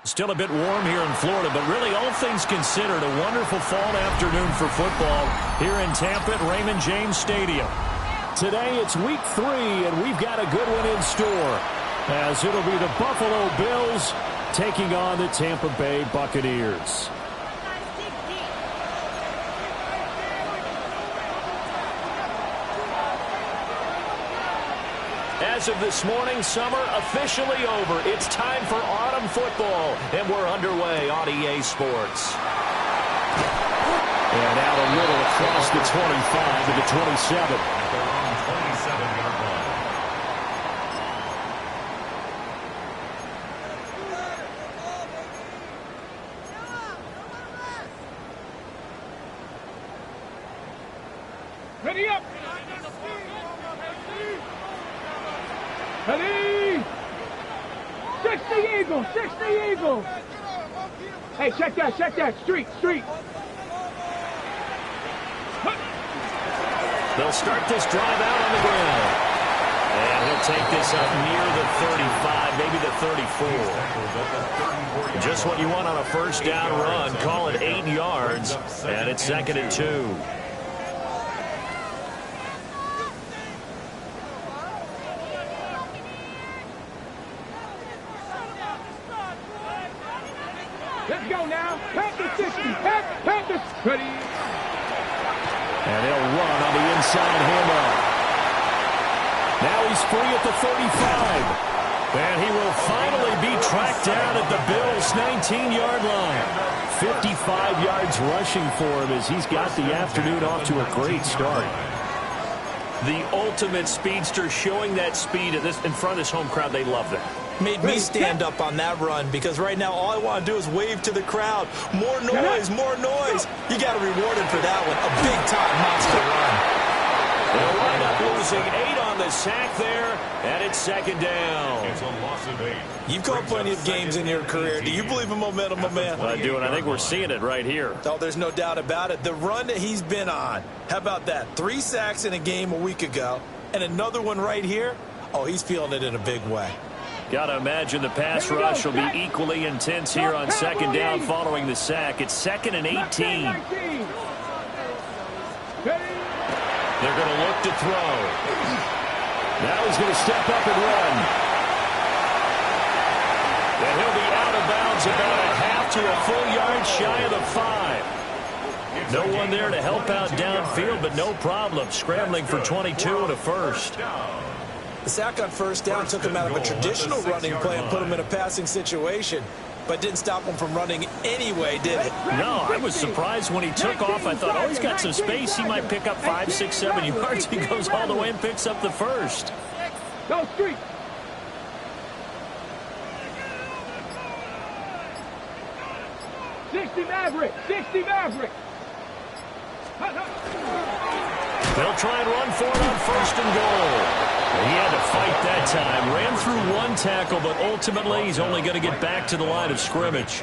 Still a bit warm here in Florida, but really all things considered, a wonderful fall afternoon for football here in Tampa at Raymond James Stadium. Today it's week 3, and we've got a good one in store, as it'll be the Buffalo Bills taking on the Tampa Bay Buccaneers. As of this morning, summer officially over. It's time for autumn football, and we're underway on EA Sports. And out a little across the 25 to the 27. At their own 27-yard line. Ready up! Ready! 60 Eagles! 60 Eagles! Hey, check that! Street! They'll start this drive out on the ground. And he'll take this up near the 35, maybe the 34. Just what you want on a first down run. Call it 8 yards, and it's 2nd and 2. Let's go now. Panthers 60. Panthers. Ready. And they'll run on the inside handoff. Now he's free at the 35. And he will finally be tracked down at the Bills' 19-yard line. 55 yards rushing for him as he's got the afternoon off to a great start. The ultimate speedster, showing that speed in front of this home crowd. They love that. Made me stand up on that run, because right now all I want to do is wave to the crowd. More noise. You got to reward him for that one. A big-time monster run. They'll wind up losing 8 on the sack there, and it's 2nd down. It's a loss of 8. You've called plenty of games in your career. Do you believe in momentum, my man? I do, and I think we're seeing it right here. Oh, there's no doubt about it. The run that he's been on. How about that? 3 sacks in a game a week ago, and another one right here. Oh, he's feeling it in a big way. Got to imagine the pass rush will be equally intense here on 2nd down following the sack. It's 2nd and 18. They're going to look to throw. Now he's going to step up and run. And he'll be out of bounds about a half to a full yard shy of the 5. No one there to help out downfield, but no problem. Scrambling for 22 and a first. The sack on first down took him out of a traditional running play and put him in a passing situation, but didn't stop him from running anyway, did it? No, I was surprised when he took off. I thought, oh, he's got some space. He might pick up 5, 6, 7 yards. He goes all the way and picks up the first. Go street. '60 Maverick. They'll try and run for it on 1st and goal. He had to fight that time. Ran through 1 tackle, but ultimately he's only going to get back to the line of scrimmage.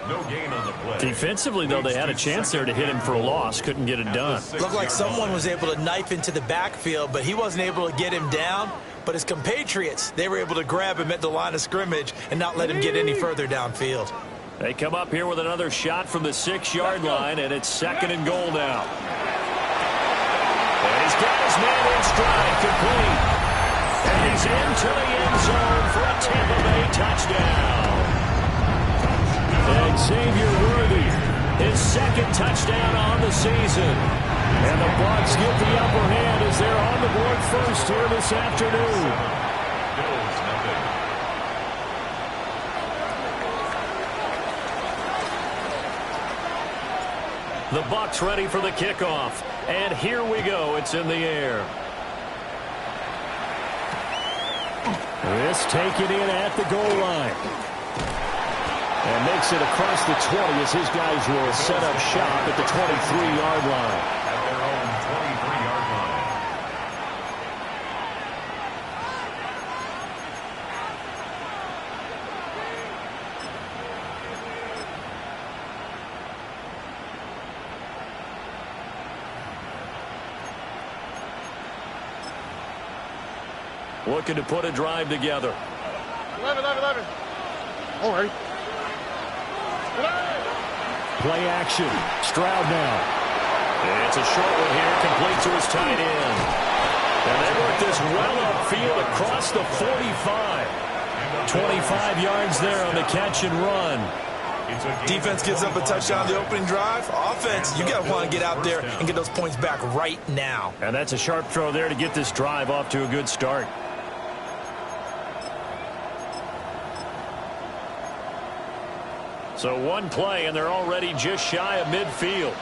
No gain on the play. Defensively, though, they had a chance there to hit him for a loss. Couldn't get it done. Looked like someone was able to knife into the backfield, but he wasn't able to get him down. But his compatriots, they were able to grab him at the line of scrimmage and not let him get any further downfield. They come up here with another shot from the 6-yard line, and it's 2nd and goal now. And he's got his man in stride, complete. And he's into the end zone for a Tampa Bay touchdown. And Xavier Worthy, his 2nd touchdown on the season. And the Bucs get the upper hand as they're on the board first here this afternoon. Bills nothing. The Bucs ready for the kickoff. And here we go. It's in the air. This taken in at the goal line. And makes it across the 20 as his guys will set up shop at the 23-yard line. At their own 23-yard line. Looking to put a drive together. 11. All right. Play action. Stroud now. It's a short one here, complete to his tight end. And they work this well upfield across the 45. 25 yards there on the catch and run. Defense gives up a touchdown the opening drive. Offense, you got to want to get out there and get those points back right now. And that's a sharp throw there to get this drive off to a good start. So one play, and they're already just shy of midfield.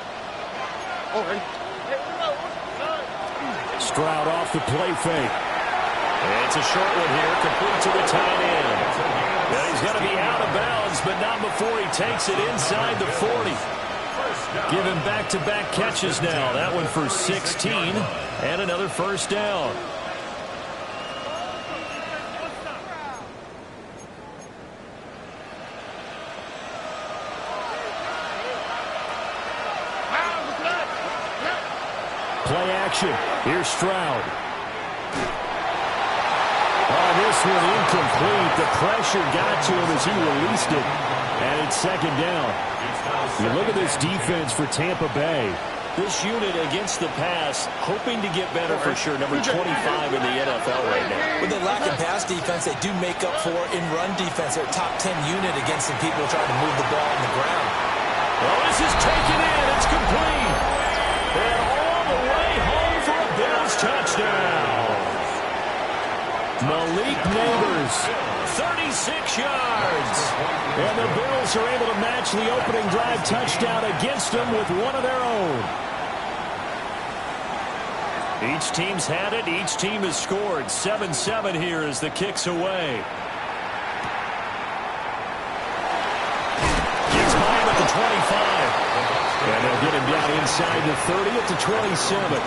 Stroud off the play fake. It's a short one here, complete to the tight end. Now he's going to be out of bounds, but not before he takes it inside the 40. Give him back-to-back catches now. That one for 16, and another first down. Play action. Here's Stroud. Oh, this one incomplete. The pressure got to him as he released it. And it's second down. You look at this defense for Tampa Bay. This unit against the pass, hoping to get better for sure. Number 25 in the NFL right now. When they lack in pass defense, they do make up for in run defense. They're a top 10 unit against the people trying to move the ball on the ground. Well, this is taken in. It's complete. And all the way home for a Bills touchdown. Malik Neighbors, 36 yards. And the Bills are able to match the opening drive touchdown against them with one of their own. Each team's had it. Each team has scored. 7-7 here as the kick's away. Gets by him at the 25. And they'll get him down inside the 30 at the 27.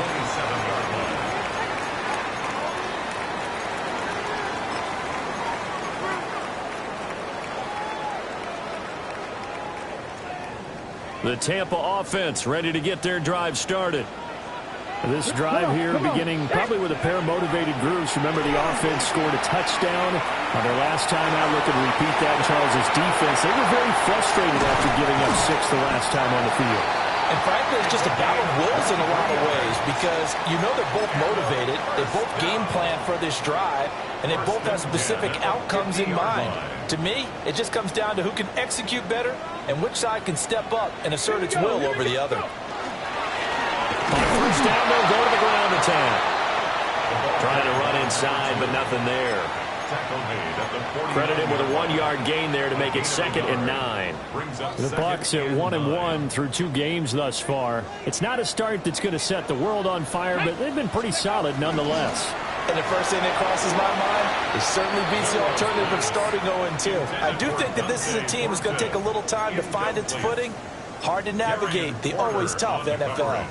The Tampa offense ready to get their drive started. This drive here beginning probably with a pair of motivated groups. Remember, the offense scored a touchdown on their last time out. Look and repeat that in Charles's defense. They were very frustrated after giving up 6 the last time on the field. And frankly, it's just a battle of wills in a lot of ways because you know they're both motivated. They both game plan for this drive, and they both have specific outcomes in mind. To me, it just comes down to who can execute better and which side can step up and assert its will over the other. On first down, they'll go to the ground attack. Trying to run inside, but nothing there. Credit him with a 1-yard gain there to make it 2nd and 9. The Bucs at 1-1 through 2 games thus far. It's not a start that's going to set the world on fire, but they've been pretty solid nonetheless. And the first thing that crosses my mind, it certainly beats the alternative of starting 0-2. I do think that this is a team that's going to take a little time to find its footing. Hard to navigate the always tough NFL.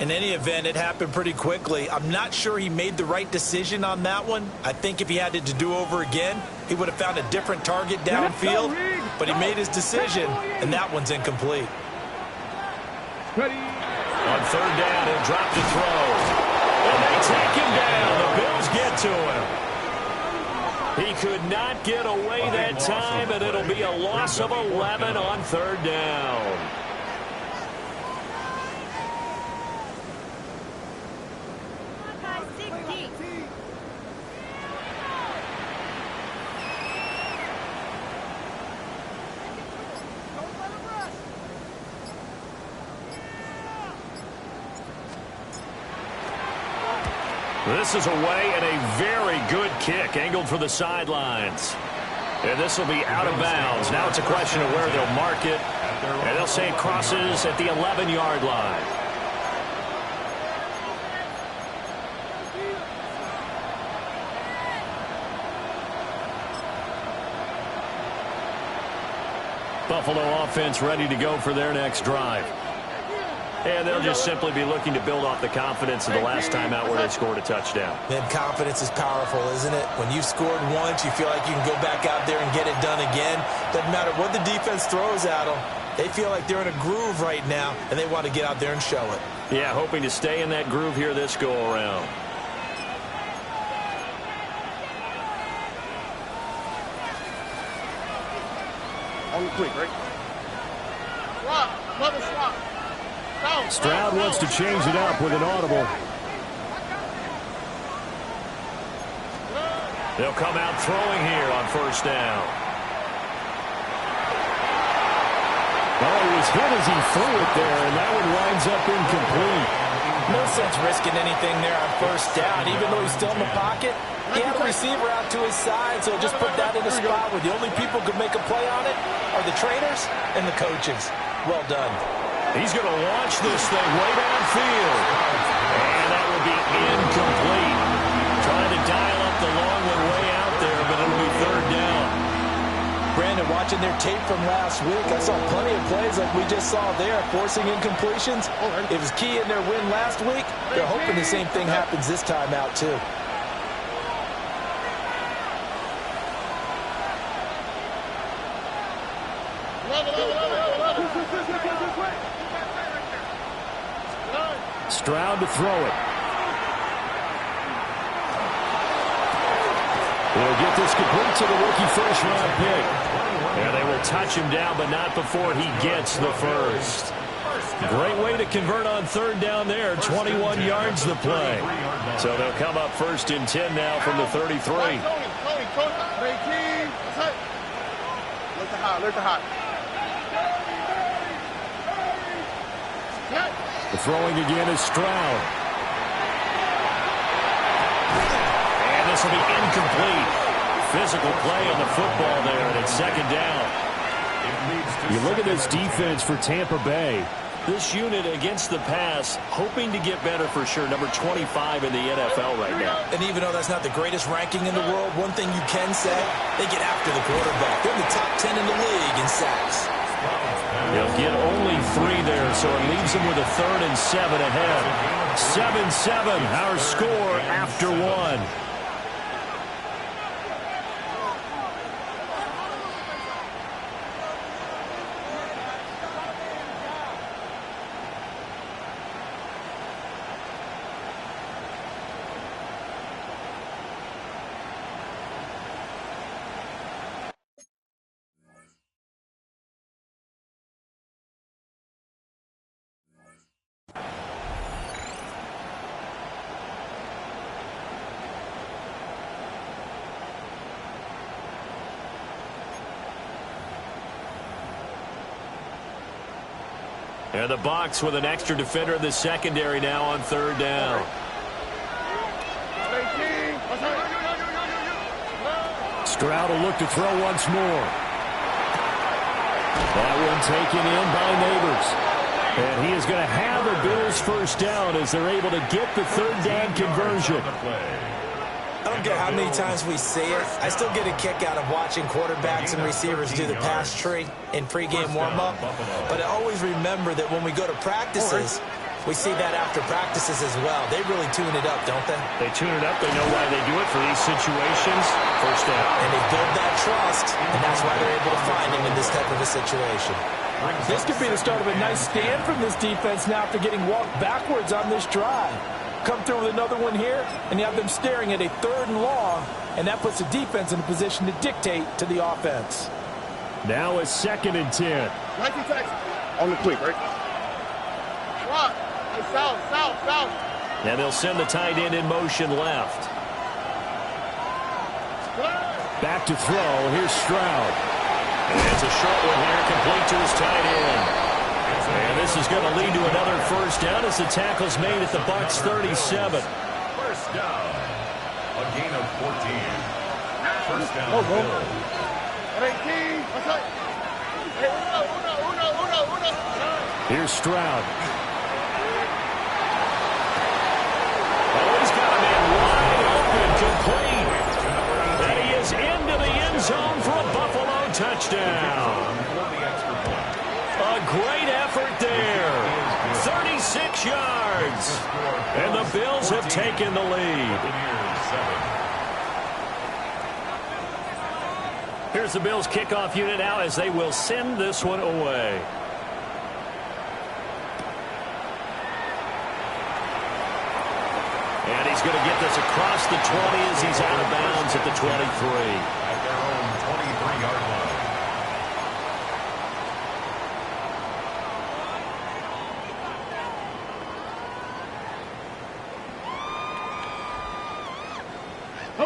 In any event, it happened pretty quickly. I'm not sure he made the right decision on that one. I think if he had it to do over again, he would have found a different target downfield. But he made his decision, and that one's incomplete. On third down, he'll drop to throw. And they take him down. The Bills get to him. He could not get away that time, and it'll be a loss of 11 on third down. This is away and a very good kick angled for the sidelines. And this will be out of bounds. Now it's a question of where they'll mark it. And they'll say it crosses at the 11-yard line. Buffalo offense ready to go for their next drive. And they'll just simply be looking to build off the confidence of the last time out where they scored a touchdown. Man, confidence is powerful, isn't it? When you've scored once, you feel like you can go back out there and get it done again. Doesn't matter what the defense throws at them. They feel like they're in a groove right now, and they want to get out there and show it. Yeah, hoping to stay in that groove here this go-around. On the quick, right? Stroud wants to change it up with an audible. They'll come out throwing here on first down. Oh, he was hit as he threw it there, and that one winds up incomplete. No sense risking anything there on first down, even though he's still in the pocket. He had a receiver out to his side, so just put that in a spot where the only people who could make a play on it are the trainers and the coaches. Well done. He's going to launch this thing way downfield. And that will be incomplete. Trying to dial up the long one way out there, but it'll be third down. Brandon, watching their tape from last week, I saw plenty of plays like we just saw there, forcing incompletions. It was key in their win last week. They're hoping the same thing happens this time out, too. Stroud to throw it. He'll get this complete to the rookie first-round pick. Yeah, they will touch him down, but not before he gets the first. Great way to convert on third down there. 21 yards the play. So they'll come up first and 10 now from the 33. The throwing again is Stroud. And this will be incomplete. Physical play on the football there, and it's second down. You look at this defense for Tampa Bay. This unit against the pass, hoping to get better for sure. Number 25 in the NFL right now. And even though that's not the greatest ranking in the world, one thing you can say, they get after the quarterback. They're in the top 10 in the league in sacks. They'll get only 3 there, so it leaves them with a 3rd and 7 ahead. 7-7, our score after 1. And the box with an extra defender in the secondary now on third down. Stroud will look to throw once more. That one taken in by Neighbors. And he is going to have a Bills first down as they're able to get the third down conversion. I don't care how many times we see it. I still get a kick out of watching quarterbacks and receivers do the pass tree in pregame warm-up. But I always remember that when we go to practices, we see that after practices as well. They really tune it up, don't they? They tune it up. They know why they do it for these situations. First down. And they build that trust, and that's why they're able to find him in this type of a situation. This could be the start of a nice stand from this defense now after getting walked backwards on this drive. Come through with another one here, and you have them staring at a 3rd and long, and that puts the defense in a position to dictate to the offense. Now a 2nd and 10. On the quick, right? South. And they'll send the tight end in motion left. Back to throw. Here's Stroud. And it's a short one here, complete to his tight end. And this is going to lead to another first down as the tackle's made at the Bucs 37. First down. A gain of 14. First down, Bills. Here's Stroud. Oh, he's got a man wide open, complete. And he is into the end zone for a Buffalo touchdown. A great effort there. 36 yards. And the Bills have taken the lead. Here's the Bills kickoff unit now as they will send this one away. And he's going to get this across the 20 as he's out of bounds at the 23. At their own 23-yard line.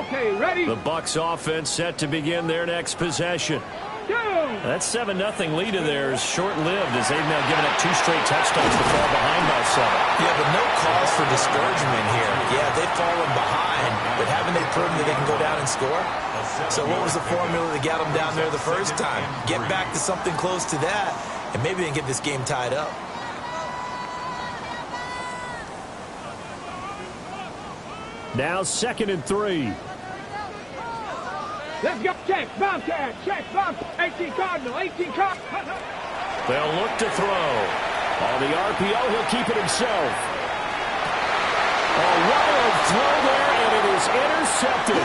Okay, ready? The Bucs offense set to begin their next possession. Go! That 7-0 lead of theirs short-lived as they've now given up 2 straight touchdowns to fall behind by 7. Yeah, but no cause for discouragement here. Yeah, they've fallen behind, but haven't they proven that they can go down and score? So what was the formula that got them down there the first time? Get back to something close to that, and maybe they can get this game tied up. Now 2nd and 3. Let's go. Check, Bobcat, check, Bobcat. 18 Cardinal, 18 Cardinal. They'll look to throw. On the RPO, he'll keep it himself. A wild throw there, and it is intercepted.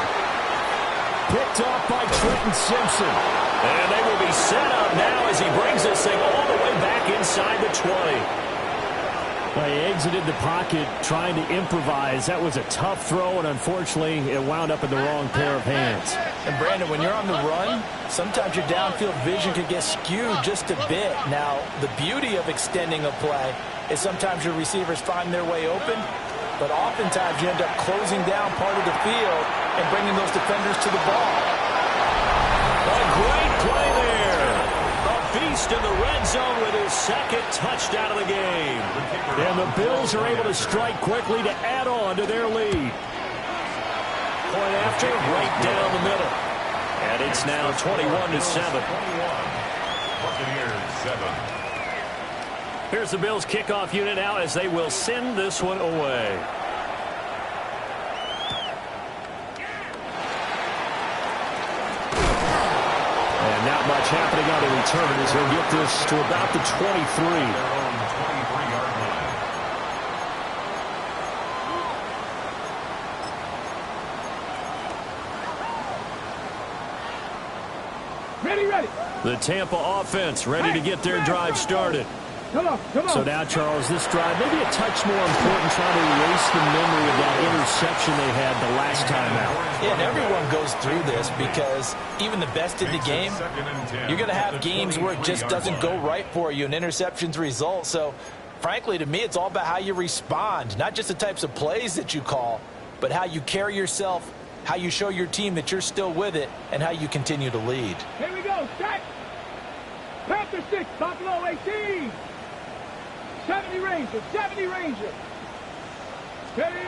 Picked off by Trenton Simpson. And they will be set up now as he brings this thing all the way back inside the 20. Well, he exited the pocket trying to improvise. That was a tough throw, and unfortunately, it wound up in the wrong pair of hands. And, Brandon, when you're on the run, sometimes your downfield vision could get skewed just a bit. Now, the beauty of extending a play is sometimes your receivers find their way open, but oftentimes you end up closing down part of the field and bringing those defenders to the ball. A great play there. Beast in the red zone with his 2nd touchdown of the game. And the Bills are able to strike quickly to add on to their lead. Point after, right down the middle. And it's now 21-7. Buccaneers 7. Here's the Bills kickoff unit now as they will send this one away. And not much happening on the return as he'll get this to about the 23. Their own 23-yard line. Ready, ready. The Tampa offense ready to get their drive started. Come on, come on. So now, Charles, this drive maybe a touch more important, trying to erase the memory of that interception they had the last time out. Yeah, and everyone goes through this because even the best in the game, you're going to have games where it just doesn't go right for you, and interceptions result. So, frankly, to me, it's all about how you respond, not just the types of plays that you call, but how you carry yourself, how you show your team that you're still with it, and how you continue to lead. Here we go, set. Panther 6, Buffalo 18. 70 Ranger, 70 Ranger. Ready.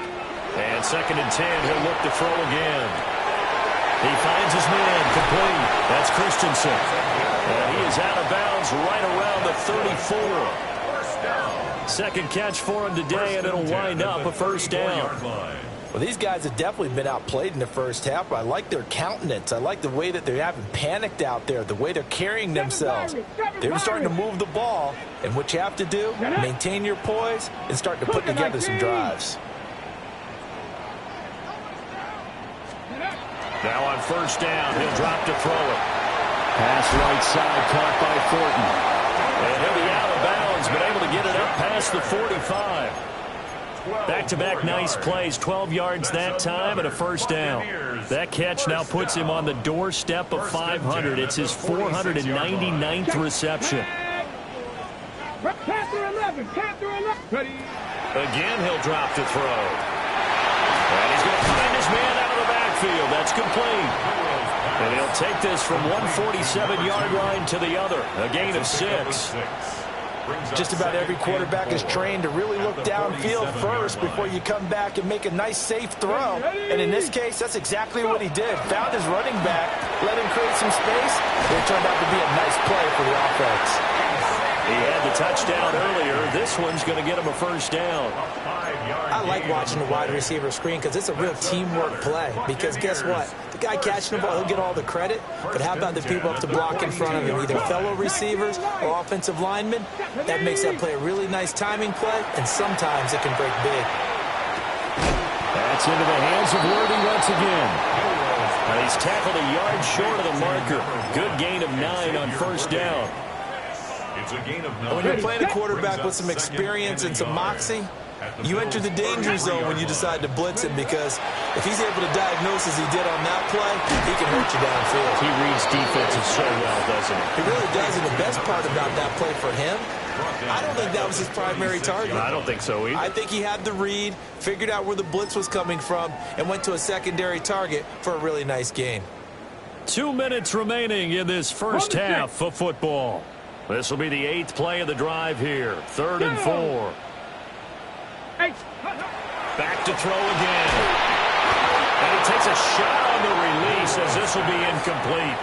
And 2nd and 10, he'll look to throw again. He finds his man complete. That's Christensen. And he is out of bounds right around the 34. 2nd catch for him today, and it'll wind up a 1st down. Well, these guys have definitely been outplayed in the first half, but I like their countenance. I like the way that they haven't panicked out there, the way they're carrying themselves. They're starting to move the ball, and what you have to do, maintain your poise and start to put together some drives. Now on 1st down, he'll drop to throw it. Pass right side, caught by Thornton. And he'll be out of bounds, but able to get it up past the 45. Back-to-back nice plays, 12 yards that time and a 1st down. That catch now puts him on the doorstep of 500. It's his 499th reception. Panther 11, Panther 11. Ready. Again, he'll drop to throw. And he's going to find his man out of the backfield. That's complete. And he'll take this from 147-yard line to the other. A gain of 6. Just about every quarterback is trained to really look downfield first before you come back and make a nice, safe throw. And in this case, that's exactly what he did. Found his running back, let him create some space, and it turned out to be a nice play for the offense. He had the touchdown earlier. This one's going to get him a 1st down. I like watching the wide receiver screen because it's a real teamwork play. Because guess what? The guy catching the ball, he'll get all the credit. But how about the people up to block in front of him, either fellow receivers or offensive linemen? That makes that play a really nice timing play, and sometimes it can break big. That's into the hands of Worthy once again. And he's tackled a yard short of the marker. Good gain of 9 on 1st down. It's a gain of 9. When you're playing a quarterback with some experience and some moxie, you enter the danger zone when you decide to blitz him, because if he's able to diagnose as he did on that play, he can hurt you downfield. He reads defenses so well, doesn't he? He really does, and the best part about that play for him I don't think that was his primary target. I don't think so either. I think he had the read, figured out where the blitz was coming from, and went to a secondary target for a really nice gain. 2 minutes remaining in this first half of football. This will be the 8th play of the drive here. 3rd and 4. Back to throw again. And he takes a shot on the release as this will be incomplete.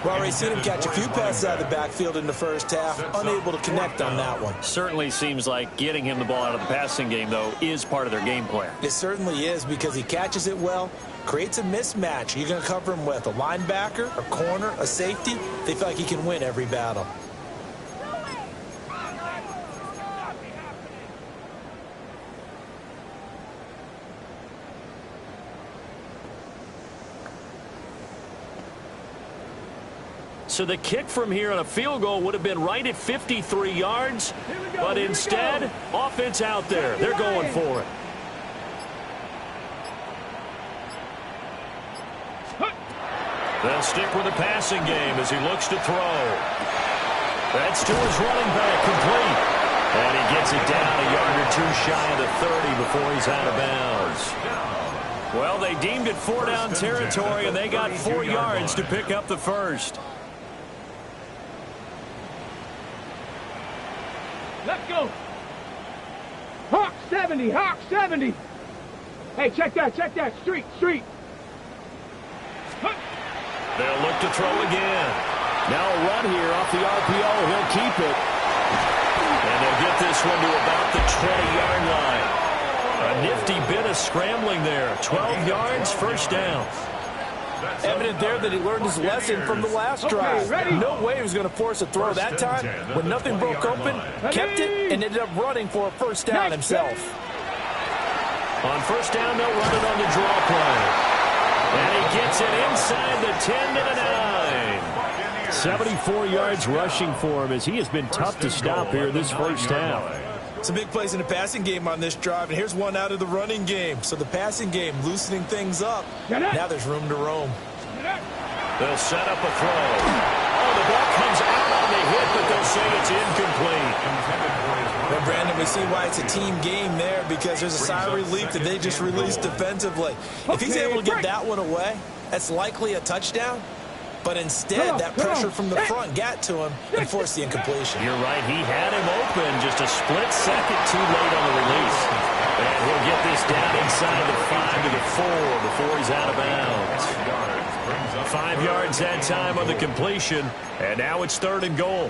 Well, we've seen him catch a few passes out of the backfield in the first half, unable to connect on that one. Certainly seems like getting him the ball out of the passing game, though, is part of their game plan. It certainly is because he catches it well, creates a mismatch. You're going to cover him with a linebacker, a corner, a safety. They feel like he can win every battle. So the kick from here on a field goal would have been right at 53 yards, but instead, offense out there. They're going for it. They'll stick with the passing game as he looks to throw. That's to his running back, complete. And he gets it down a yard or two shy of the 30 before he's out of bounds. Well, they deemed it 4-down territory, and they got 4 yards to pick up the first. Let's go. Hawk 70, Hawk 70. Hey, check that, street. They'll look to throw again. Now a run here off the RPO. He'll keep it. And they'll get this one to about the 20-yard line. A nifty bit of scrambling there. 12 yards, first down. Evident there that he learned his lesson from the last drive. No way he was going to force a throw that time. When nothing broke open, kept it, and ended up running for a first down himself. On first down, they'll run it on the draw play. And he gets it inside the 10 to the 9. 74 yards rushing for him as he has been tough to stop here this first half. Some big plays in the passing game on this drive, and here's one out of the running game. So the passing game loosening things up. Now there's room to roam. They'll set up a throw. Oh, the ball comes out on the hit, but they'll say it's incomplete. Well, Brandon, we see why it's a team game there because there's a sigh of relief that they just released defensively. If he's able to get that one away, that's likely a touchdown. But instead, that pressure from the front got to him and forced the incompletion. You're right. He had him open just a split second too late on the release. And he'll get this down inside the 5 to the 4 before he's out of bounds. 5 yards that time on the completion. And now it's 3rd and goal.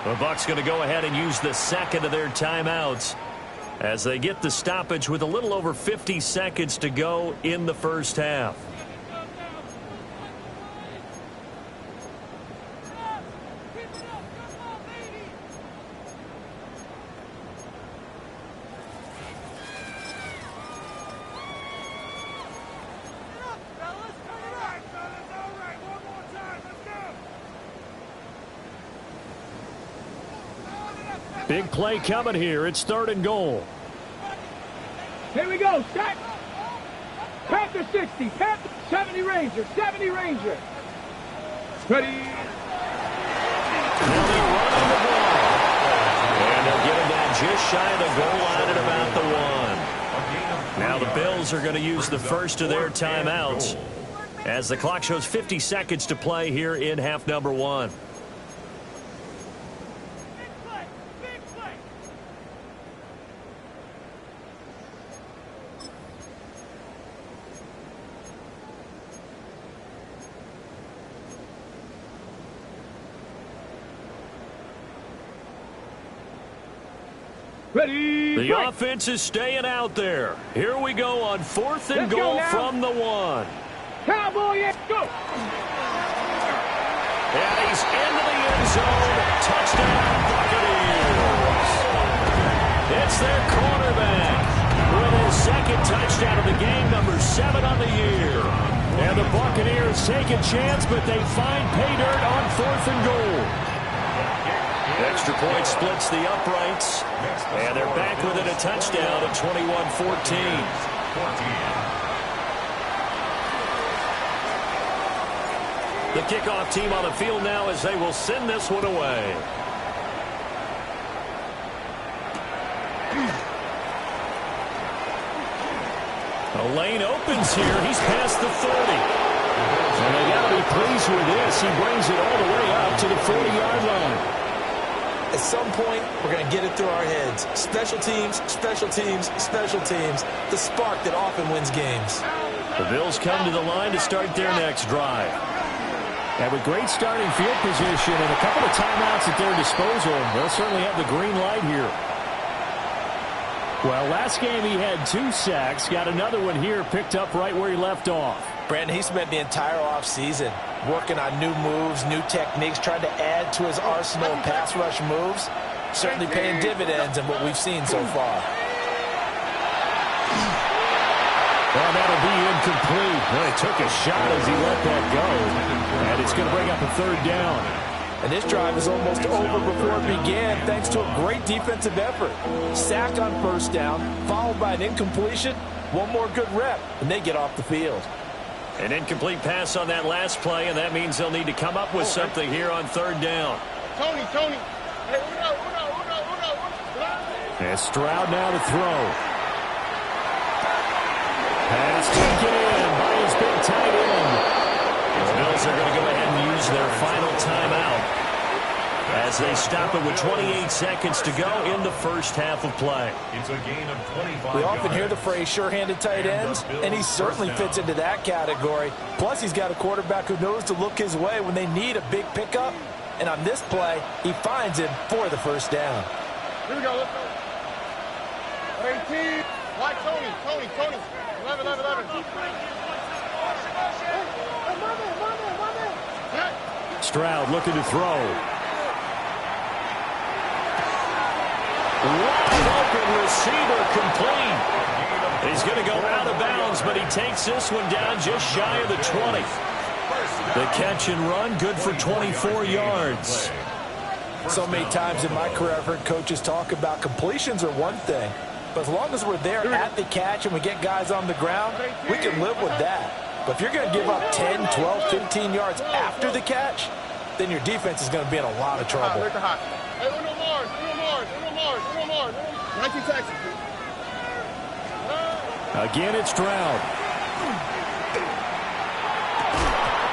The Bucs going to go ahead and use the second of their timeouts as they get the stoppage with a little over 50 seconds to go in the first half. Big play coming here. It's 3rd and goal. Here we go. Set. Panther 60. Panther 70 Ranger. 70 Ranger. Ready. Now they're running the ball. And they'll get him that just shy of the goal line at about the 1. Now the Bills are going to use the first of their timeouts as the clock shows 50 seconds to play here in half number 1. Ready. The offense is staying out there. Here we go on 4th and goal from the 1. Cowboy, go. And he He's into the end zone. Touchdown, Buccaneers. It's their quarterback with his second touchdown of the game, number 7 on the year. And the Buccaneers take a chance, but they find pay dirt on 4th and goal. Extra point splits the uprights, and they're back within a touchdown at 21-14. The kickoff team on the field now as they will send this one away. The lane opens here. He's past the 30. And they got to be pleased with this. He brings it all the way up to the 40-yard line. At some point, we're going to get it through our heads. Special teams, special teams, special teams. The spark that often wins games. The Bills come to the line to start their next drive. And with great starting field position and a couple of timeouts at their disposal, they'll certainly have the green light here. Well, last game he had 2 sacks. Got another one here picked up right where he left off. Brandon, he spent the entire offseason working on new moves, new techniques, trying to add to his arsenal of pass rush moves. Certainly paying dividends in what we've seen so far. Well, that'll be incomplete. Well, he took a shot as he let that go. And it's going to bring up a 3rd down. And this drive is almost over before it began thanks to a great defensive effort. Sack on 1st down, followed by an incompletion. One more good rep, and they get off the field. An incomplete pass on that last play, and that means they'll need to come up with something here on 3rd down. Tony. Hey, uno. And Stroud now to throw. Pass taken in by his big tight end. The Bills are going to go ahead and use their final timeout as they stop it with 28 seconds to go in the first half of play. It's a gain of 25. We often hear the phrase sure-handed tight ends, and he certainly fits into that category. Plus, he's got a quarterback who knows to look his way when they need a big pickup. And on this play, he finds him for the 1st down. Here we go, let's go. 18. Like Tony. 11. Stroud looking to throw. Wide open receiver complete. He's going to go out of bounds, but he takes this one down just shy of the 20. The catch and run, good for 24 yards. So many times in my career, I've heard coaches talk about completions are one thing. But as long as we're there at the catch and we get guys on the ground, we can live with that. But if you're going to give up 10, 12, 15 yards after the catch, then your defense is going to be in a lot of trouble. Hey, uno more. 19 seconds. Again, it's Stroud.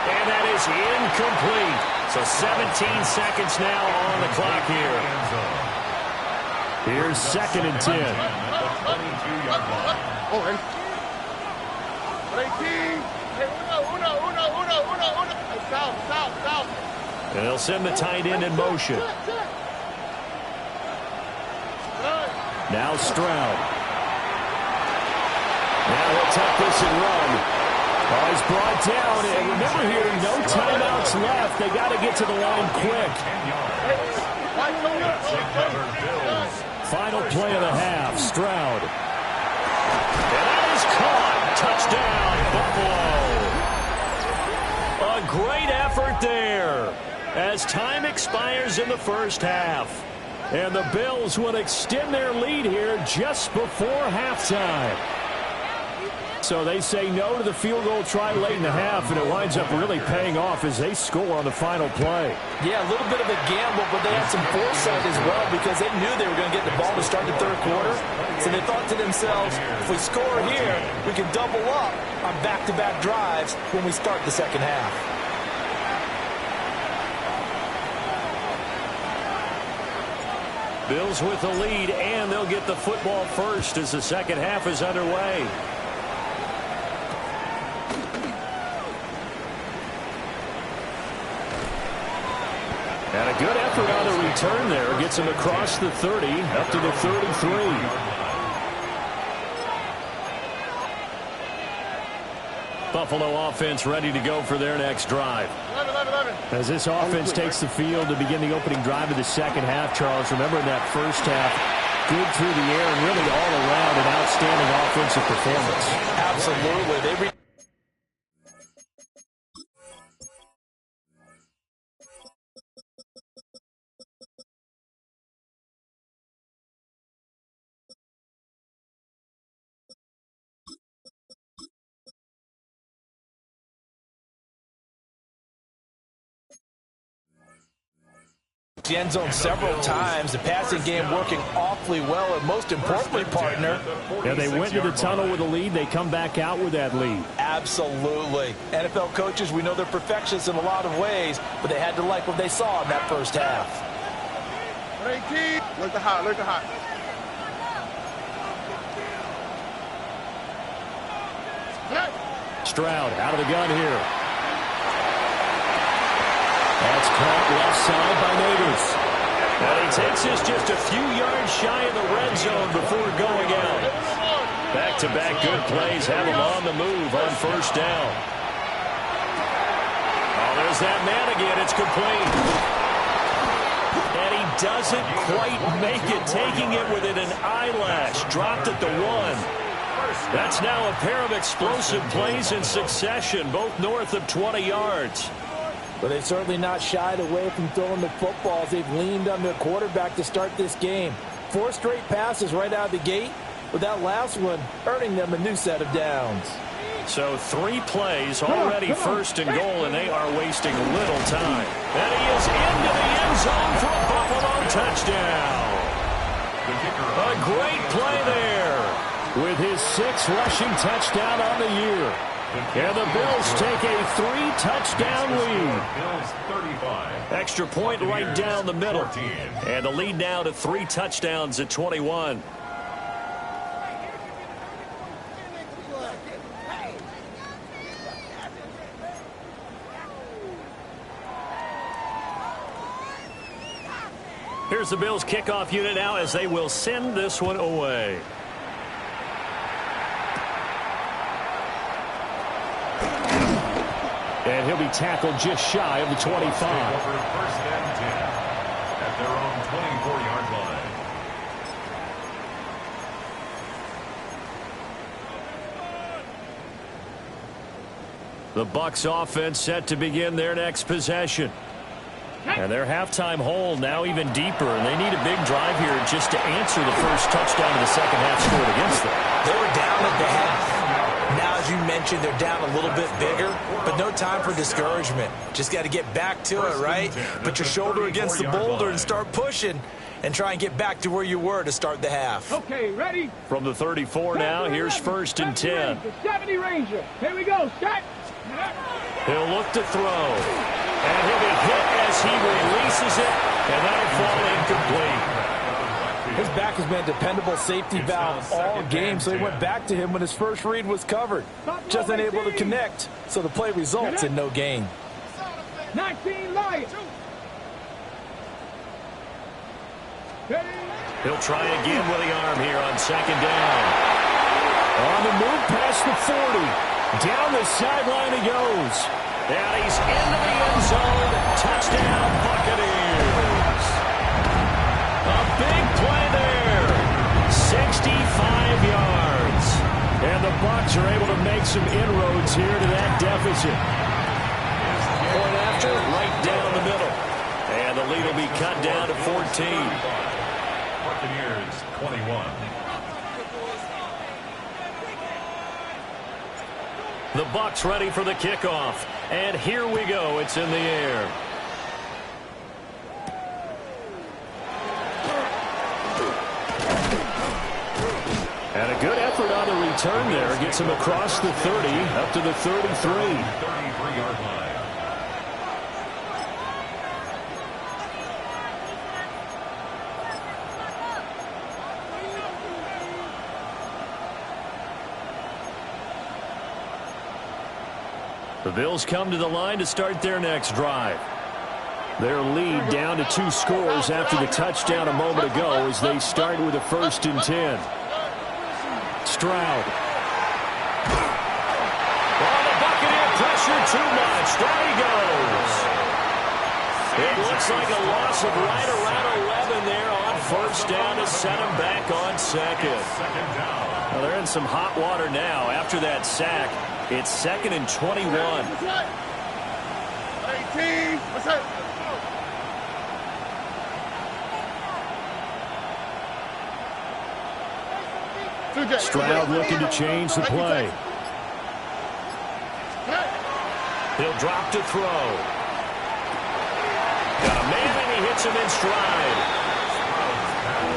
And that is incomplete. So 17 seconds now on the clock here. Here's 2nd and 10. Oh, hey. 18. Hey, uno. Hey, south. And they'll send the tight end in motion. Now Stroud. Now he'll take this and run. Oh, he's brought down. And remember here, no timeouts left. They got to get to the line quick. Final play of the half. Stroud. And that is caught. Touchdown, Buffalo. A great effort there as time expires in the first half. And the Bills will extend their lead here just before halftime. So they say no to the field goal try late in the half, and it winds up really paying off as they score on the final play. Yeah, a little bit of a gamble, but they had some foresight as well because they knew they were going to get the ball to start the 3rd quarter. So they thought to themselves, if we score here, we can double up on back-to-back drives when we start the 2nd half. Bills with the lead, and they'll get the football first as the 2nd half is underway. And a good effort on the return there. Gets him across the 30, up to the 33. Buffalo offense ready to go for their next drive. 11. As this offense takes the field to begin the opening drive of the second half, Charles, remember in that first half, good through the air and really all around an outstanding offensive performance. Absolutely. The end zone several times. The passing game working awfully well, and most importantly, partner. Yeah, they went to the tunnel with a lead. They come back out with that lead. Absolutely. NFL coaches, we know they're perfectionists in a lot of ways, but they had to like what they saw in that first half. 18. Look the hot. Look the hot. Stroud out of the gun here. That's caught left side by Nagers. And he takes this just a few yards shy of the red zone before going out. Back-to-back good plays have him on the move on first down. Oh, there's that man again. It's complete. And he doesn't quite make it, taking it within an eyelash. Dropped at the 1. That's now a pair of explosive plays in succession, both north of 20 yards. But they've certainly not shied away from throwing the footballs. They've leaned on their quarterback to start this game. 4 straight passes right out of the gate, with that last one earning them a new set of downs. So 3 plays, already first and goal, and they are wasting little time. And he is into the end zone for a Buffalo touchdown. A great play there with his 6th rushing touchdown on the year. And the Bills take a 3-touchdown lead. Extra point right down the middle. And the lead now to 3 touchdowns at 21. Here's the Bills kickoff unit now as they will send this one away. And he'll be tackled just shy of the 25. First and 10 at their own 24-yard line. The Bucs offense set to begin their next possession. And their halftime hole now even deeper, and they need a big drive here just to answer the first touchdown of the second half scored against them. They were down at the half. Now, as you mentioned, they're down a little bit bigger, but no time for discouragement. Just got to get back to it, right? Put your shoulder against the boulder and start pushing and try and get back to where you were to start the half. Okay, ready? From the 34 now, here's first and 10. 70 Ranger. Here we go. Set. He'll look to throw. And he'll be hit as he releases it, and that'll fall incomplete. His back has been a dependable safety valve all game, so he went back to him when his first read was covered. Just unable to connect, so the play results in no gain. 19 Lions. He'll try again with the arm here on second down. On the move past the 40. Down the sideline he goes. And he's into the end zone. Touchdown, Buccaneers. A big play there. 65 yards. And the Bucs are able to make some inroads here to that deficit. Point after, right down the middle. And the lead will be cut down to 14. Buccaneers 21. The Bucs ready for the kickoff. And here we go. It's in the air. And a good effort on the return there. Gets him across the 30 up to the 33. 33-yard line. The Bills come to the line to start their next drive. Their lead down to 2 scores after the touchdown a moment ago as they start with a 1st and 10. Stroud. Oh, the Buccaneer pressure too much. There he goes. It looks like a loss of right around 11 there on first down to set him back on second. Well, they're in some hot water now. After that sack, it's 2nd and 21. Stroud looking to change the play. He'll drop to throw. Got a man, and he hits him in stride.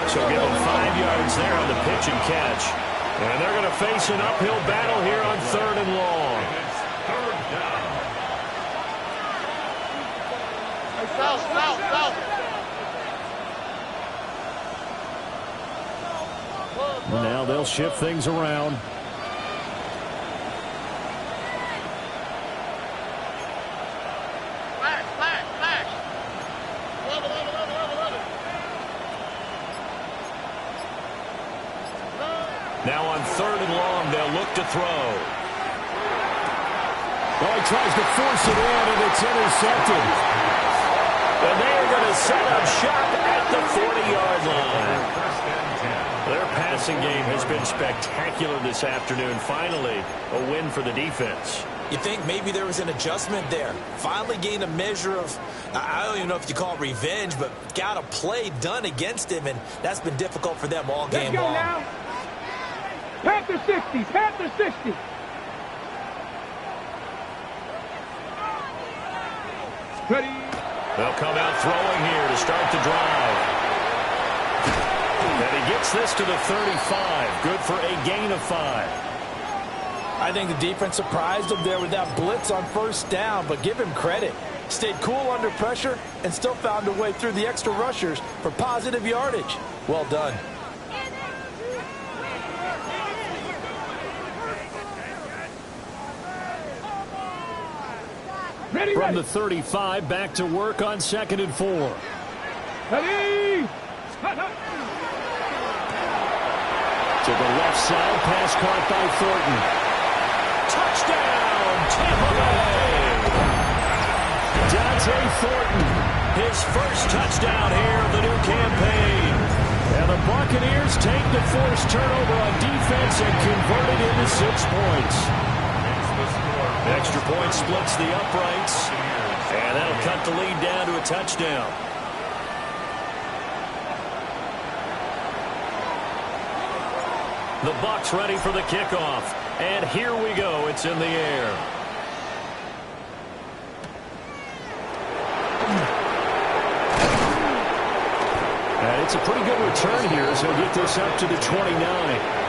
So give him 5 yards there on the pitch and catch. And they're going to face an uphill battle here on 3rd and long. Now they'll shift things around. Now on 3rd and long, they'll look to throw. Well, he tries to force it in, and it's intercepted. And they are going to set up shop at the 40-yard line. Their passing game has been spectacular this afternoon. Finally, a win for the defense. You think maybe there was an adjustment there. Finally gained a measure of, I don't even know if you call it revenge, but got a play done against him, and that's been difficult for them all game long. Now. Panther 60, Panther 60. Ready. They'll come out throwing here to start the drive. And he gets this to the 35. Good for a gain of 5. I think the defense surprised him there with that blitz on first down, but give him credit. Stayed cool under pressure and still found a way through the extra rushers for positive yardage. Well done. Ready, From ready. the 35, back to work on 2nd and 4. Ready. To the left side, pass caught by Thornton. Touchdown, Tampa Bay! Dante Thornton, his first touchdown here of the new campaign. And the Buccaneers take the forced turnover on defense and convert it into 6 points. Extra point splits the uprights, and that'll cut the lead down to a touchdown. The Bucs ready for the kickoff. And here we go. It's in the air. And it's a pretty good return here as he'll get this up to the 29.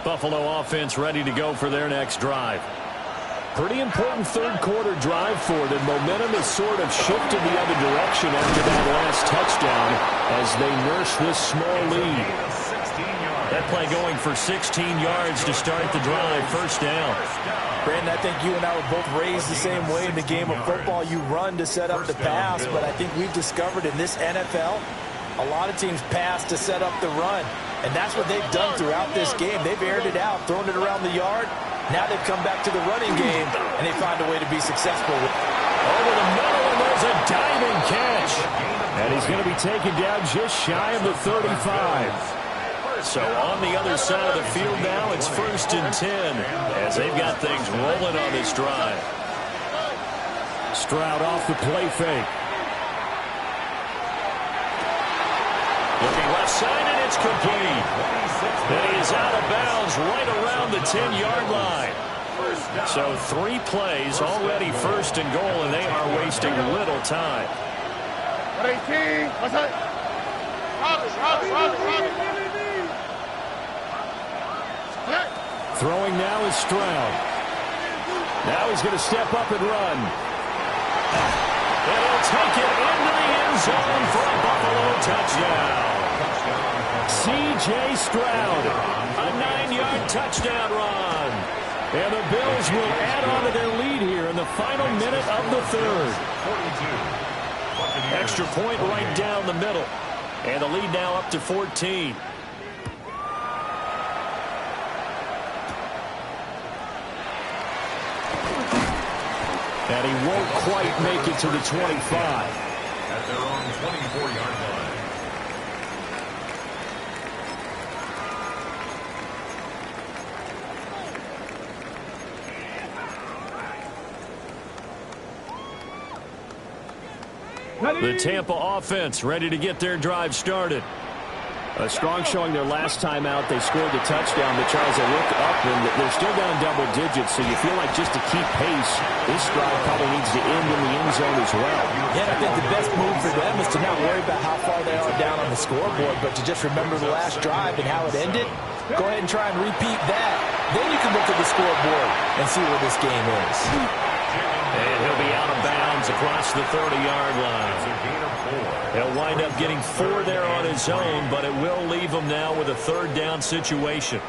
Buffalo offense ready to go for their next drive. Pretty important third quarter drive for them. Momentum has sort of shifted the other direction after that last touchdown as they nurse this small lead. That play going for 16 yards to start the drive. First down. Brandon, I think you and I were both raised the same way in the game of football. You run to set up the pass, but I think we've discovered in this NFL, a lot of teams pass to set up the run. And that's what they've done throughout this game. They've aired it out, thrown it around the yard. Now they've come back to the running game, and they find a way to be successful. Over the middle, and there's a diving catch. And he's going to be taken down just shy of the 35. So on the other side of the field now, it's 1st and 10 as they've got things rolling on this drive. Stroud off the play fake. Looking left side, and it's complete. And he's out of bounds right around the 10-yard line. So 3 plays already 1st and goal, and they are wasting little time. Throwing now is Stroud. Now he's going to step up and run. And he'll take it into the end zone for a Buffalo touchdown. C.J. Stroud, a 9-yard touchdown run. And the Bills will add on to their lead here in the final minute of the third. 42. Extra point right down the middle. And the lead now up to 14. And he won't quite make it to the 25. At their own 24-yard line. The Tampa offense ready to get their drive started. A strong showing their last time out. They scored the touchdown, but Charles, they look up, and they're still down double digits, so you feel like just to keep pace, this drive probably needs to end in the end zone as well. Yeah, I think the best move for them is to not worry about how far they are down on the scoreboard, but to just remember the last drive and how it ended. Go ahead and try and repeat that. Then you can look at the scoreboard and see where this game is. And he'll be out of bounds across the 30-yard line. He'll wind up getting 4 there on his own, but it will leave him now with a third down situation.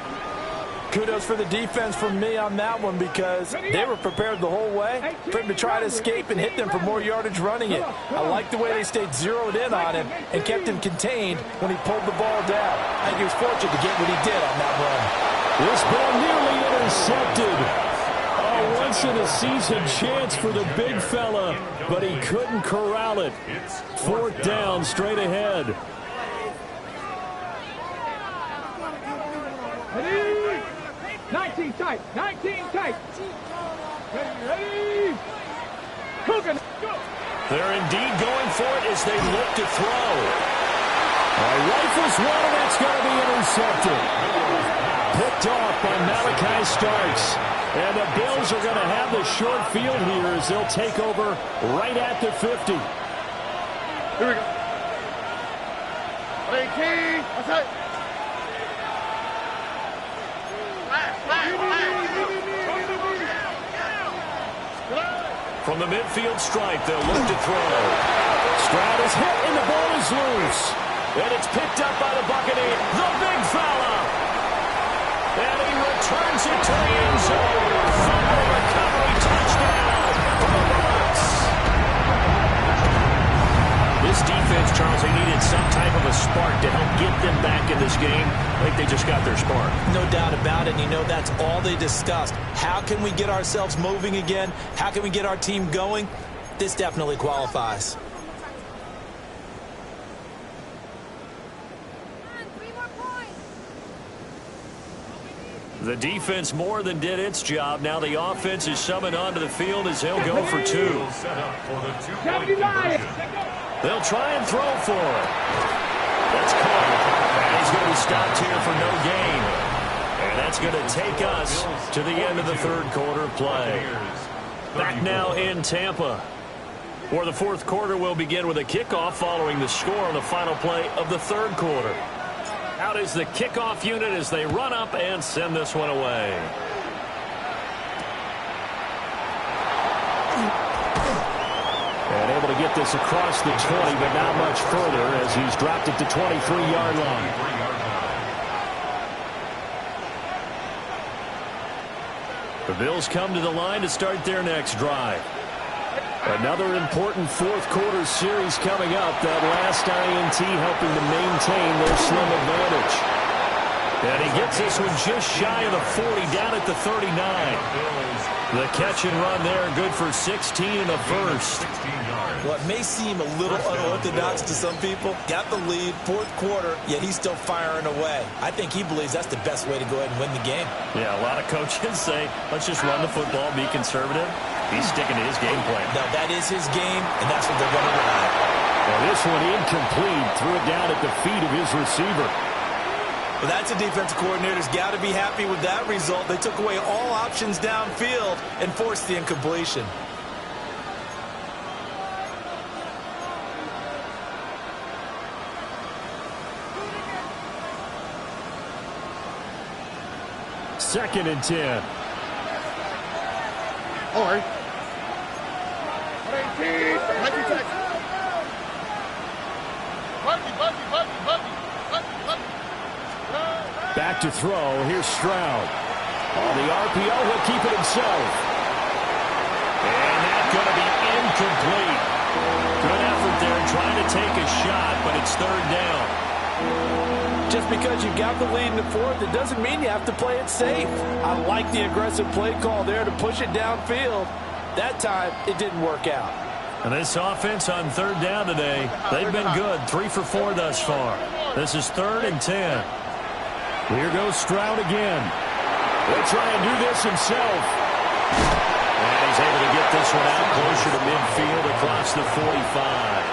Kudos for the defense from me on that one, because they were prepared the whole way for him to try to escape and hit them for more yardage running it. I like the way they stayed zeroed in on him and kept him contained when he pulled the ball down. I think he was fortunate to get what he did on that run. This ball nearly intercepted. A once-in-a-season chance for the big fella, but he couldn't corral it. 4th down straight ahead. Ready? 19 tight. 19 tight. Ready? Cooking. Go. They're indeed going for it as they look to throw. Rifles one, and that's going to be intercepted. Picked off by Malachi Starks. And the Bills are going to have the short field here as they'll take over right at the 50. Here we go. 18. That's it. From the midfield stripe, they'll look to throw. Stroud is hit, and the ball is loose. And it's picked up by the Buccaneers. The big fella. And he returns it to the end zone. Final recovery touchdown for the Bucs. This defense, Charles, they needed some type of a spark to help get them back in this game. I think they just got their spark. No doubt about it, and you know that's all they discussed. How can we get ourselves moving again? How can we get our team going? This definitely qualifies. The defense more than did its job. Now the offense is summoned onto the field as they'll go for 2. They'll try and throw for it. That's caught. And he's going to be stopped here for no gain. And that's going to take us to the end of the third quarter play. Back now in Tampa, where the fourth quarter will begin with a kickoff following the score on the final play of the third quarter. Out is the kickoff unit as they run up and send this one away. And able to get this across the 20, but not much further as he's dropped it to 23-yard line. The Bills come to the line to start their next drive. Another important fourth quarter series coming up. That last INT helping to maintain their slim advantage. And he gets this one just shy of the 40, down at the 39. The catch and run there, good for 16 in the first. Well, it may seem a little unorthodox to some people. Got the lead, fourth quarter, yet he's still firing away. I think he believes that's the best way to go ahead and win the game. Yeah, a lot of coaches say, let's just run the football, be conservative. He's sticking to his game plan. No, that is his game, and that's what they're going to run. Well, this one incomplete. Threw it down at the feet of his receiver. Well, that's a defensive coordinator's got to be happy with that result. They took away all options downfield and forced the incompletion. Second and 10. All right. 18. Back to throw. Here's Stroud. On the RPO, he'll keep it himself. And that's going to be incomplete. Good effort there trying to take a shot, but it's third down. Just because you got the lead in the fourth, it doesn't mean you have to play it safe. I like the aggressive play call there to push it downfield. That time, it didn't work out. And this offense on third down today, they've been good. 3 for 4 thus far. This is 3rd and 10. Here goes Stroud again. He'll try and do this himself. And he's able to get this one out closer to midfield across the 45.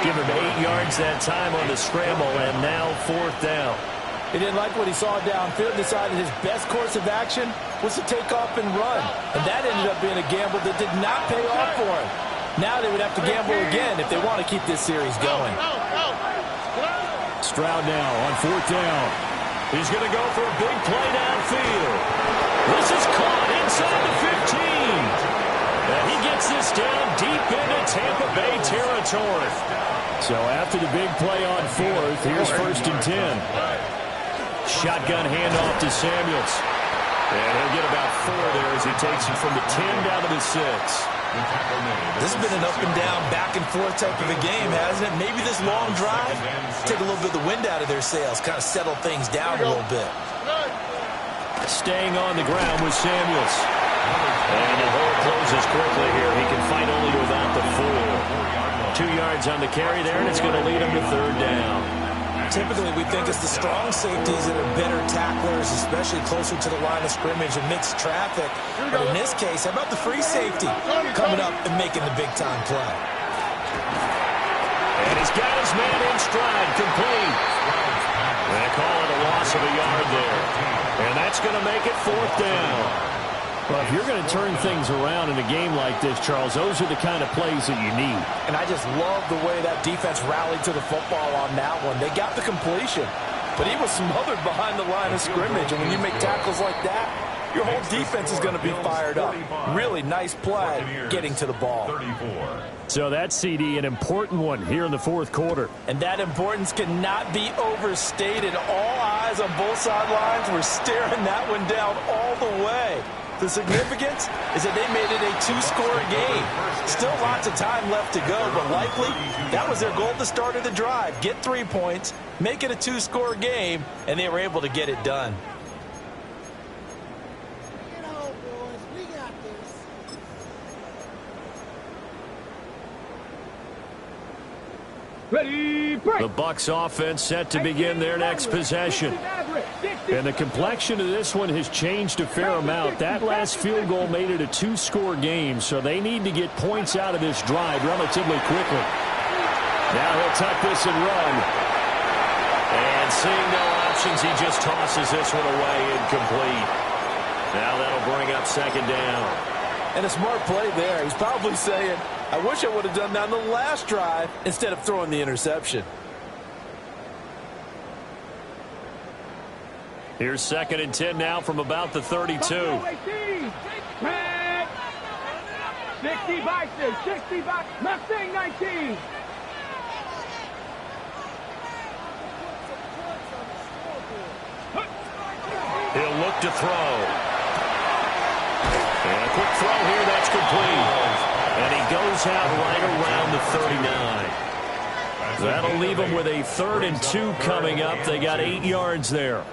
Give him 8 yards that time on the scramble, and now 4th down. He didn't like what he saw downfield, decided his best course of action was to take off and run. And that ended up being a gamble that did not pay off for him. Now they would have to gamble again if they want to keep this series going. Stroud now on 4th down. He's going to go for a big play downfield. This is caught inside the 15. And he gets this down deep into Tampa Bay territory. So after the big play on 4th, here's 1st and 10. Shotgun handoff to Samuels. And he'll get about 4 there as he takes it from the 10 down to the 6. This has been an up and down, back and forth type of a game, hasn't it? Maybe this long drive, take a little bit of the wind out of their sails, kind of settle things down a little bit. Staying on the ground with Samuels. And the hole closes quickly here. He can fight only to about the 4. 2 yards on the carry there, and it's going to lead him to 3rd down. Typically, we think it's the strong safeties that are better tacklers, especially closer to the line of scrimmage amidst traffic. But in this case, how about the free safety coming up and making the big-time play? And he's got his man in stride, complete. They call it a loss of a yard there. And that's going to make it 4th down. Well, if you're going to turn things around in a game like this, Charles, those are the kind of plays that you need. And I just love the way that defense rallied to the football on that one. They got the completion, but he was smothered behind the line of scrimmage. And when you make tackles like that, your whole defense is going to be fired up. Really nice play getting to the ball. So that CD, an important one here in the 4th quarter. And that importance cannot be overstated. All eyes on both sidelines were staring that one down all the way. The significance is that they made it a 2-score game. Still lots of time left to go, but likely that was their goal at the start of the drive. Get 3 points, make it a 2-score game, and they were able to get it done. Ready, break. The Bucs offense set to begin their next possession. And the complexion of this one has changed a fair amount. That last field goal made it a 2-score game, so they need to get points out of this drive relatively quickly. Now he'll tuck this and run. And seeing no options, he just tosses this one away incomplete. Now that'll bring up 2nd down. And a smart play there. He's probably saying, I wish I would have done that on the last drive instead of throwing the interception. Here's 2nd and 10 now from about the 32. 60 boxes, 60 boxes, Mustang 19. He'll look to throw. And a quick throw here, that's complete. And he goes out right around the 39. That'll leave him with a 3rd and 2 coming up. They got 8 yards there.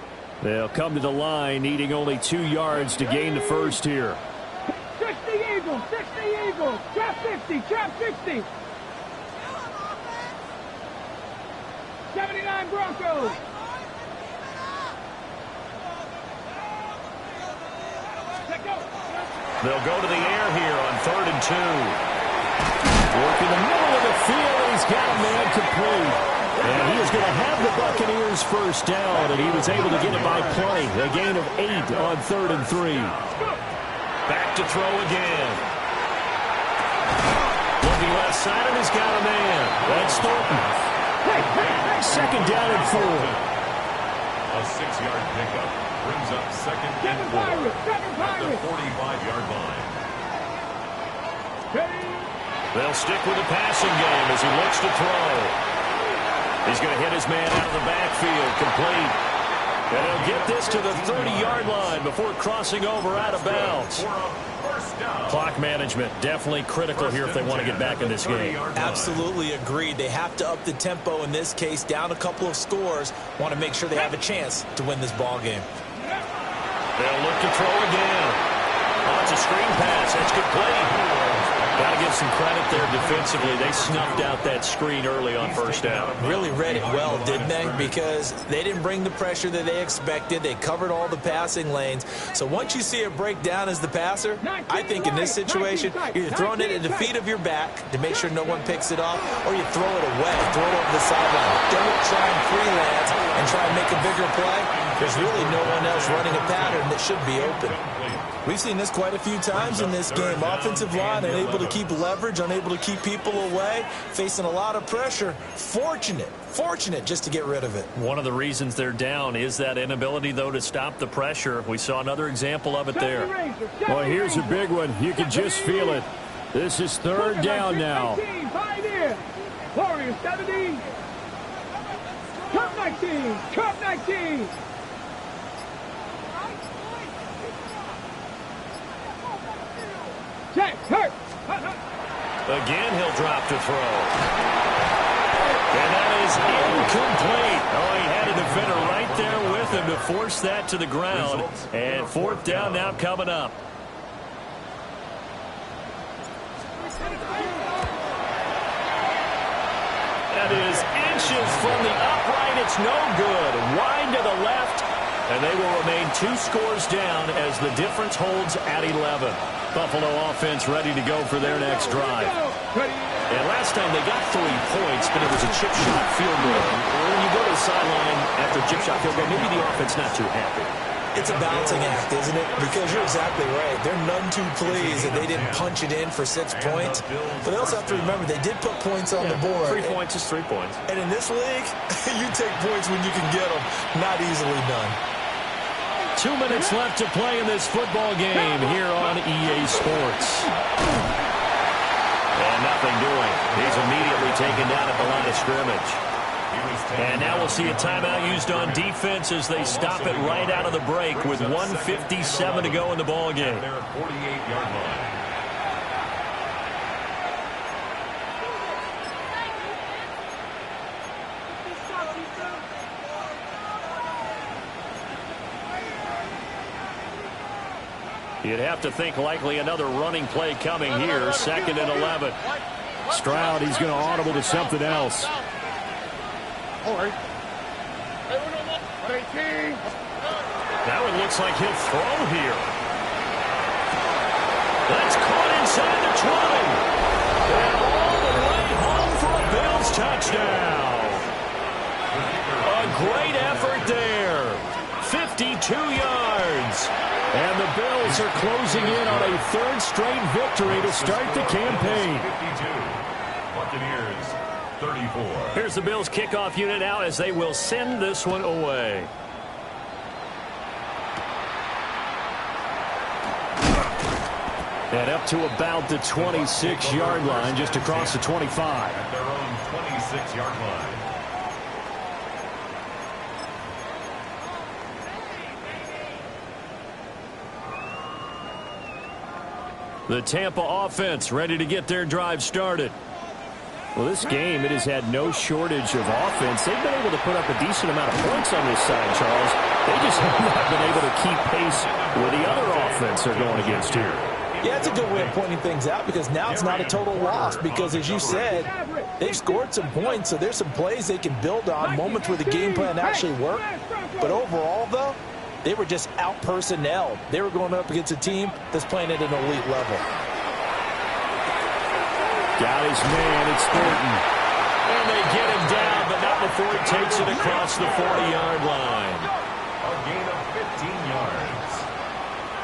They'll come to the line needing only 2 yards to gain the first here. 60 Eagles, 60 Eagles, trap 50, trap 60. 79 Broncos. They'll go to the air here on 3rd and 2. Work in the middle of the field, he's got a man complete. And he is going to have the Buccaneers first down, and he was able to get it by play. A gain of 8 on 3rd and 3. Back to throw again. Looking left side, and he's got a man. That's Thornton. 2nd down and 4. A 6-yard pickup brings up 2nd and 4 at the 45-yard line. They'll stick with the passing game as he looks to throw. He's going to hit his man out of the backfield, complete. And he'll get this to the 30-yard line before crossing over out of bounds. Clock management definitely critical here if they want to get back in this game. Absolutely agreed. They have to up the tempo in this case, down a couple of scores. Want to make sure they have a chance to win this ball game. They'll look to throw again. Oh, it's a screen pass. That's good play. Got to give some credit there defensively. They snuffed out that screen early on first down. Really read it well, didn't they? Because they didn't bring the pressure that they expected. They covered all the passing lanes. So once you see it break down as the passer, I think in this situation, you're either throwing it at the feet of your back to make sure no one picks it off, or you throw it away, throw it over the sideline. Don't try and freelance and try and make a bigger play. There's really no one else running a pattern that should be open. We've seen this quite a few times in this game. Offensive line unable to keep leverage, unable to keep people away, facing a lot of pressure. Fortunate just to get rid of it. One of the reasons they're down is that inability, though, to stop the pressure. We saw another example of it there. Well, here's a big one. You can just feel it. This is third down now. Warriors 70. Cup 19. Cup 19. Again, he'll drop to throw. And that is incomplete. Oh, he had a defender right there with him to force that to the ground. And fourth down now coming up. That is inches from the upright. It's no good. Wide to the left. And they will remain 2 scores down as the difference holds at 11. Buffalo offense ready to go for their next drive. And last time they got 3 points, but it was a chip shot field goal. When you go to the sideline after a chip shot field goal, maybe the offense not too happy. It's a balancing act, isn't it? Because you're exactly right. They're none too pleased that they didn't punch it in for 6 points. But they also have to remember they did put points on the board. 3 points is 3 points. And in this league, you take points when you can get them. Not easily done. 2 minutes left to play in this football game here on EA Sports. And nothing doing. He's immediately taken down at the line of scrimmage. And now we'll see a timeout used on defense as they stop it right out of the break with 1:57 to go in the ball game. Their 48-yard line. You'd have to think likely another running play coming here. 2nd and 11. Stroud, he's going to audible to something else. Now it looks like he'll throw here. That's caught inside the 20. And all the way home for a Bills touchdown. A great effort there. 52 yards. And the Bills are closing in on a 3rd straight victory to start the campaign. 52. Buccaneers 34. Here's the Bills kickoff unit now as they will send this one away. And up to about the 26-yard line, just across the 25. At their own 26-yard line. The Tampa offense ready to get their drive started. Well, this game, it has had no shortage of offense. They've been able to put up a decent amount of points on this side, Charles. They just have not been able to keep pace with the other offense they're going against here. Yeah, it's a good way of pointing things out because now it's not a total loss because, as you said, they've scored some points, so there's some plays they can build on, moments where the game plan actually worked. But overall, though, they were just out-personnelled. They were going up against a team that's playing at an elite level. Got his man, it's Thornton. And they get him down, but not before he takes it across the 40-yard line. A gain of 15 yards.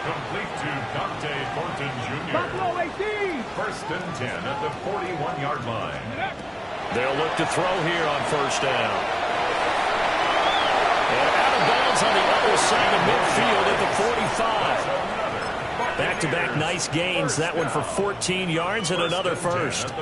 Complete to Dante Thornton Jr. Buffalo 18. 1st and 10 at the 41-yard line. They'll look to throw here on 1st down. And out of bounds on the other side of midfield at the 45. Back-to-back nice gains. That one for 14 yards and another first.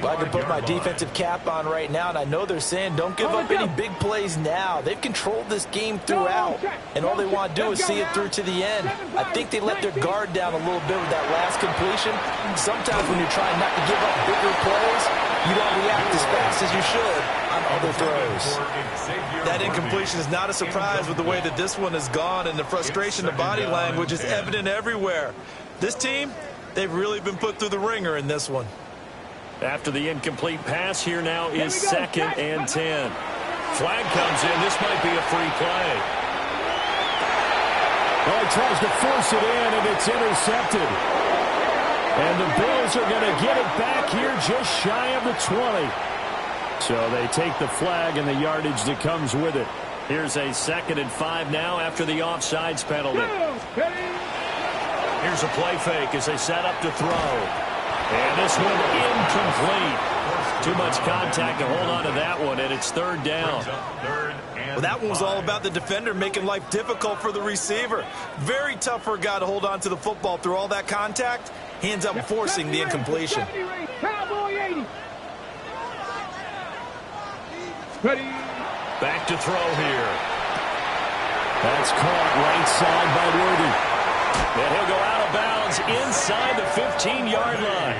Well, I can put my defensive cap on right now, and I know they're saying don't give up any big plays now. They've controlled this game throughout, and all they want to do is see it through to the end. I think they let their guard down a little bit with that last completion. Sometimes when you're trying not to give up bigger plays, you don't react as fast as you should on other throws. That incompletion is not a surprise with the way that this one has gone, and the frustration, the body language is evident everywhere. This team, they've really been put through the ringer in this one. After the incomplete pass, here now is 2nd and 10. Flag comes in. This might be a free play. Well, he tries to force it in, and it's intercepted. And the Bills are going to get it back here just shy of the 20. So they take the flag and the yardage that comes with it. Here's a 2nd and 5 now after the offsides penalty. Here's a play fake as they set up to throw. And this one incomplete. Too much contact to hold on to that one, and it's 3rd down. Well, that one was all about the defender making life difficult for the receiver. Very tough for a guy to hold on to the football through all that contact. He ends up forcing the incompletion. Back to throw here. That's caught right side by Worthy. And he'll go out of bounds inside the 15-yard line.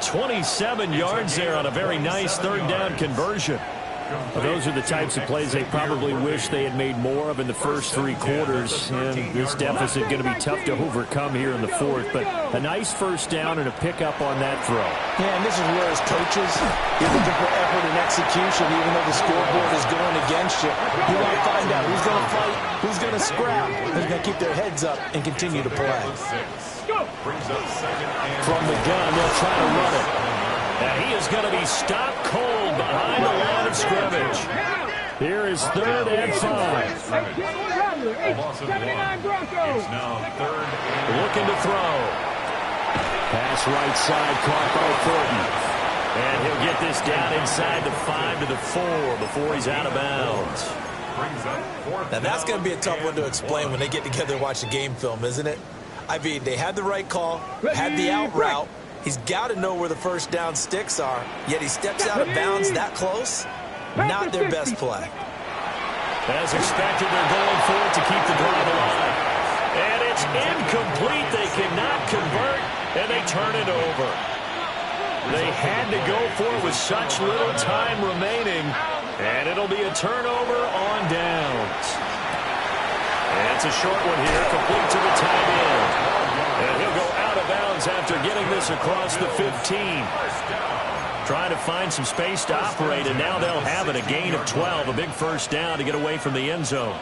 27 yards there on a very nice 3rd down conversion. Well, those are the types of plays they probably wish they had made more of in the first 3 quarters. And this deficit going to be tough to overcome here in the 4th. But a nice 1st down and a pickup on that throw. Yeah, and this is where as coaches, you're looking for effort and execution, even though the scoreboard is going against you. You want to find out who's going to fight, who's going to scrap, who's going to keep their heads up and continue to play. From the gun, they'll try to run it. And he is going to be stopped cold behind the line of scrimmage. Here is 3rd and 5. Looking to throw. Pass right side, caught by Thornton. And he'll get this down inside the 5 to the 4 before he's out of bounds. Now, that's going to be a tough one to explain when they get together and watch the game film, isn't it? I mean, they had the right call, had the out route. He's got to know where the 1st down sticks are, yet he steps out of bounds that close. Not their best play. As expected, they're going for it to keep the drive alive. And it's incomplete. They cannot convert, and they turn it over. They had to go for it with such little time remaining, and it'll be a turnover on downs. And it's a short one here, complete to the tight end. And he'll go out of bounds after getting this across the 15. Trying to find some space to operate, and now they'll have it. A gain of 12, a big 1st down to get away from the end zone.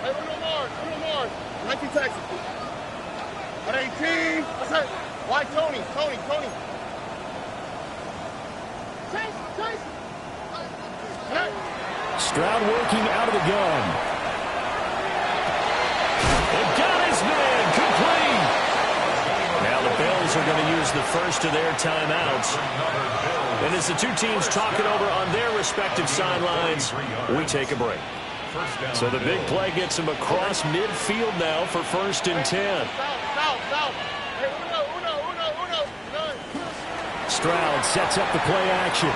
Hey, Uno Mars. 19 Texas. At 18. What's that? Why Tony? Chase. Stroud working out of the gun. They've got his man complete. Now the Bills are going to use the first of their timeouts. And as the 2 teams talk it over on their respective sidelines, we take a break. So the big play gets him across midfield now for 1st and 10. Stroud sets up the play action.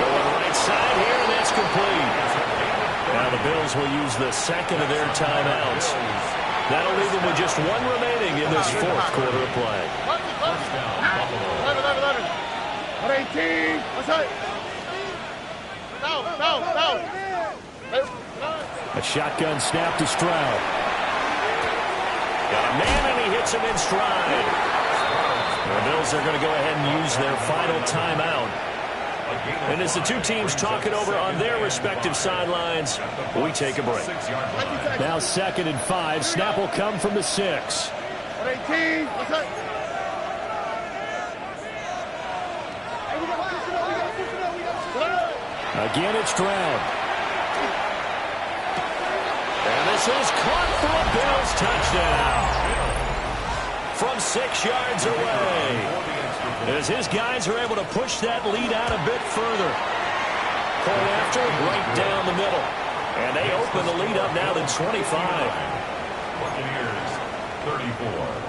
Going right side here, and that's complete. Now the Bills will use the 2nd of their timeouts. That'll leave them with just 1 remaining in this 4th quarter of play. 18. What's that? Down. A shotgun snap to Stroud. Got a man, and he hits him in stride. The Bills are going to go ahead and use their final timeout. And as the 2 teams talk it over on their respective sidelines, we take a break. Now 2nd and 5. Snap will come from the 6. 18. What's that? Again, it's Stroud. And this is caught for a Bills touchdown. from 6 yards away. As his guys are able to push that lead out a bit further. Point after, right down the middle. And they open the lead up now to 25. Buccaneers, 34.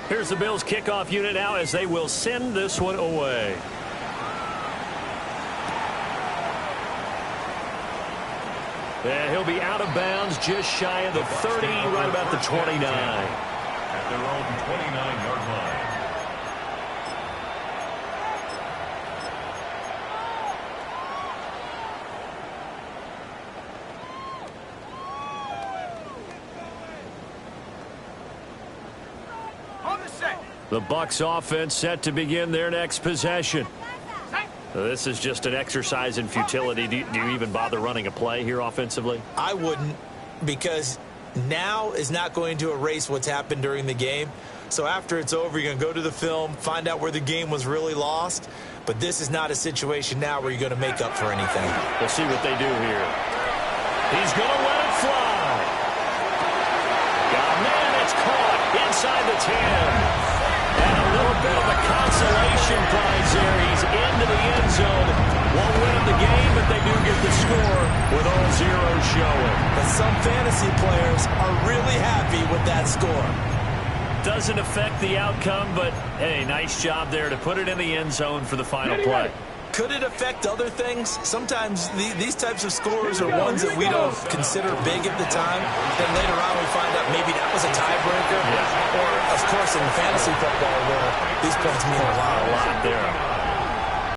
Here's the Bills kickoff unit now as they will send this one away. And he'll be out of bounds just shy of the 30, right about the 29. At their own 29-yard line. The Bucs offense set to begin their next possession. This is just an exercise in futility. Do you even bother running a play here offensively? I wouldn't, because now is not going to erase what's happened during the game. So after it's over, you're going to go to the film, find out where the game was really lost. But this is not a situation now where you're going to make up for anything. We'll see what they do here. He's going to let it fly. Got a man, it's caught inside the 10. And a little bit of a consolation prize there. He's into the end zone. Won't win the game, but they do get the score with all zeros showing. But some fantasy players are really happy with that score. Doesn't affect the outcome, but, hey, nice job there to put it in the end zone for the final play. Could it affect other things? Sometimes these types of scores are ones that we don't consider big at the time. Then later on we find out maybe that was a tiebreaker. Or, of course, in fantasy football where these points mean a lot. A lot there.